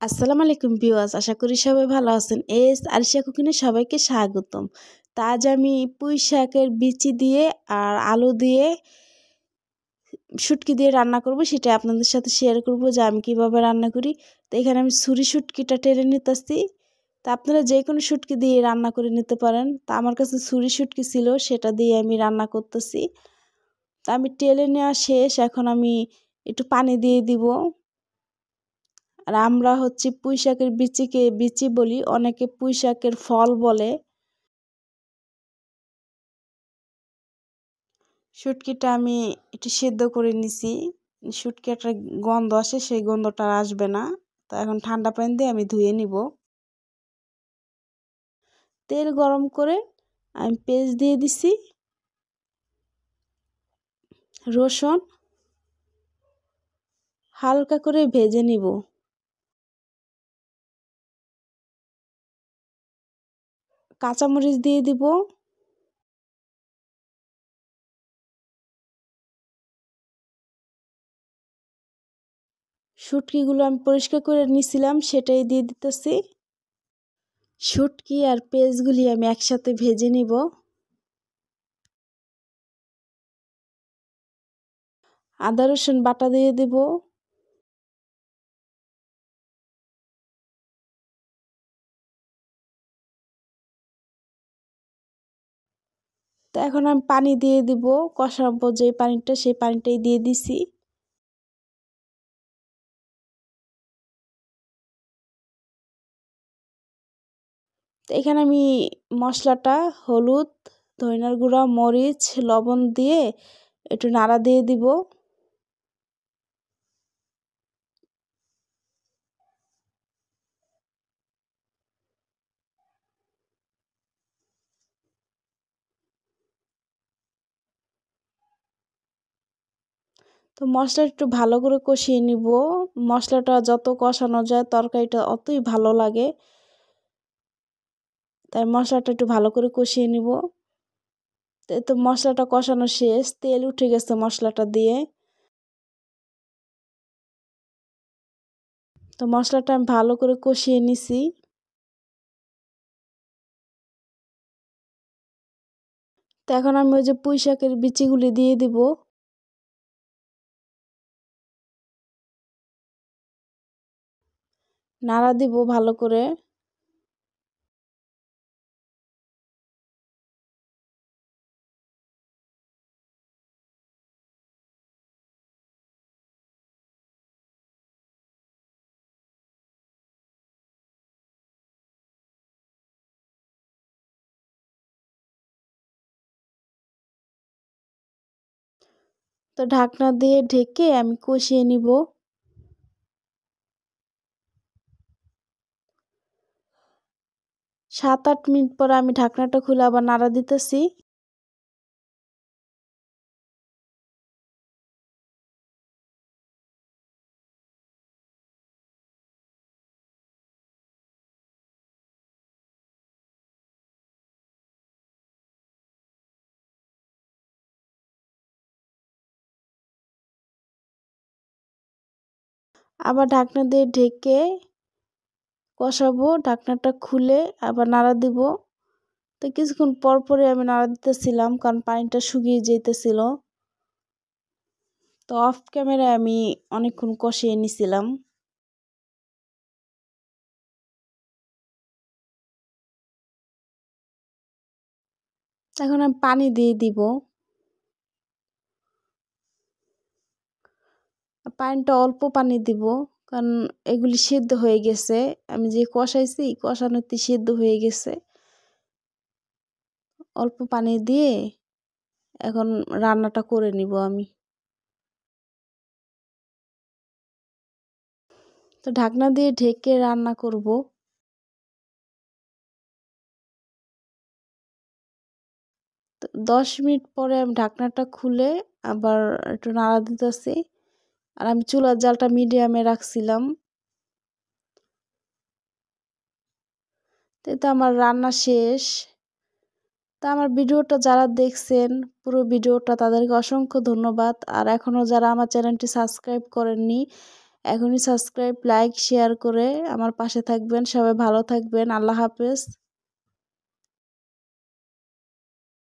আসসালামু আলাইকুম ভিউয়ার্স, আশা করি সবাই ভালো আছেন। আরিশা কুকিংয়ে সবাইকে স্বাগতম। তা আজ আমি পুঁই শাকের বিচি দিয়ে আর আলু দিয়ে শুটকি দিয়ে রান্না করব, সেটা আপনাদের সাথে শেয়ার করব যে আমি কিভাবে রান্না করি। তো এখানে আমি ছুরি শুটকিটা টেনে নিতেছি। তা আপনারা যে কোনো শুটকি দিয়ে রান্না করে নিতে পারেন। তা আমার কাছে ছুরি শুটকি ছিল, সেটা দিয়ে আমি রান্না করতেছি। তা আমি টেলে নেওয়া শেষ, এখন আমি একটু পানি দিয়ে দিব। আর আমরা পুঁই শাকের বিচিকে বিচি বলি, অনেকে পুঁই শাকের ফল বলে। শুটকিটা আমি একটু সেদ্ধ করে নিছি। শুটকি একটা গন্ধ আসে, সেই গন্ধটা আর আসবে না। তো এখন ঠান্ডা পানি দিয়ে আমি ধুয়ে নিব। তেল গরম করে আমি পেঁয়াজ দিয়ে দিছি, রসুন হালকা করে ভেজে নিব। কাঁচামরিচ দিয়ে দিব। শুটকিগুলো আমি পরিষ্কার করে নিছিলাম, সেটাই দিয়ে দিতেছি। শুটকি আর পেঁয়াজগুলি আমি একসাথে ভেজে নিব। আদা রসুন বাটা দিয়ে দিব। তো এখন আমি পানি দিয়ে দিব, কষাবো যে পানিটা, সেই পানিটাই দিয়ে দিছি। তো এখানে আমি মশলাটা হলুদ, ধনিয়ার গুঁড়া, মরিচ, লবণ দিয়ে একটু নাড়া দিয়ে দিব। তো মশলা একটু ভালো করে কষিয়ে নিব। মশলাটা যত কষানো যায় তরকারিটা অতই ভালো লাগে, তাই মশলাটা একটু ভালো করে কষিয়ে নিব। তো মশলাটা কষানো শেষ, তেল উঠে গেছে মশলাটা দিয়ে। তো মশলাটা আমি ভালো করে কষিয়ে নিছি। তো এখন আমি ওই যে পুঁই শাকের বিচিগুলি দিয়ে দিব। নাড়া দিব ভালো করে। তো ঢাকনা দিয়ে ঢেকে আমি কষিয়ে নিব। 7-8 মিনিট পর আমি ঢাকনাটা খুলে আবার নাড়া দিতেছি। আবার ঢাকনা দিয়ে ঢেকে কষাবো, ঢাকনাটা খুলে আবার নাড়া দিব। তো কিছুক্ষণ পর পরে আমি নাড়া দিতেছিলাম, কারণ পানিটা শুকিয়ে যেতেছিল। তো অফ ক্যামেরায় আমি অনেকক্ষণ কষিয়ে নিছিলাম। এখন আমি পানি দিয়ে দিব। পানিটা অল্প পানি দিব, কারণ এগুলি সিদ্ধ হয়ে গেছে। আমি যে কষাইছি, কষানোতে সিদ্ধ হয়ে গেছে। অল্প পানি দিয়ে এখন রান্নাটা করে নিব আমি। তো ঢাকনা দিয়ে ঢেকে রান্না করব। তো 10 মিনিট পরে আমি ঢাকনাটা খুলে আবার একটু নাড়া দিতেছি। আর আমি চুলার জালটা মিডিয়ামে রাখছিলাম। তো আমার রান্না শেষ। তা আমার ভিডিওটা যারা দেখছেন, পুরো ভিডিওটা, তাদেরকে অসংখ্য ধন্যবাদ। আর এখনও যারা আমার চ্যানেলটি সাবস্ক্রাইব করেননি, এখনই সাবস্ক্রাইব লাইক শেয়ার করে আমার পাশে থাকবেন। সবাই ভালো থাকবেন। আল্লাহ হাফেজ।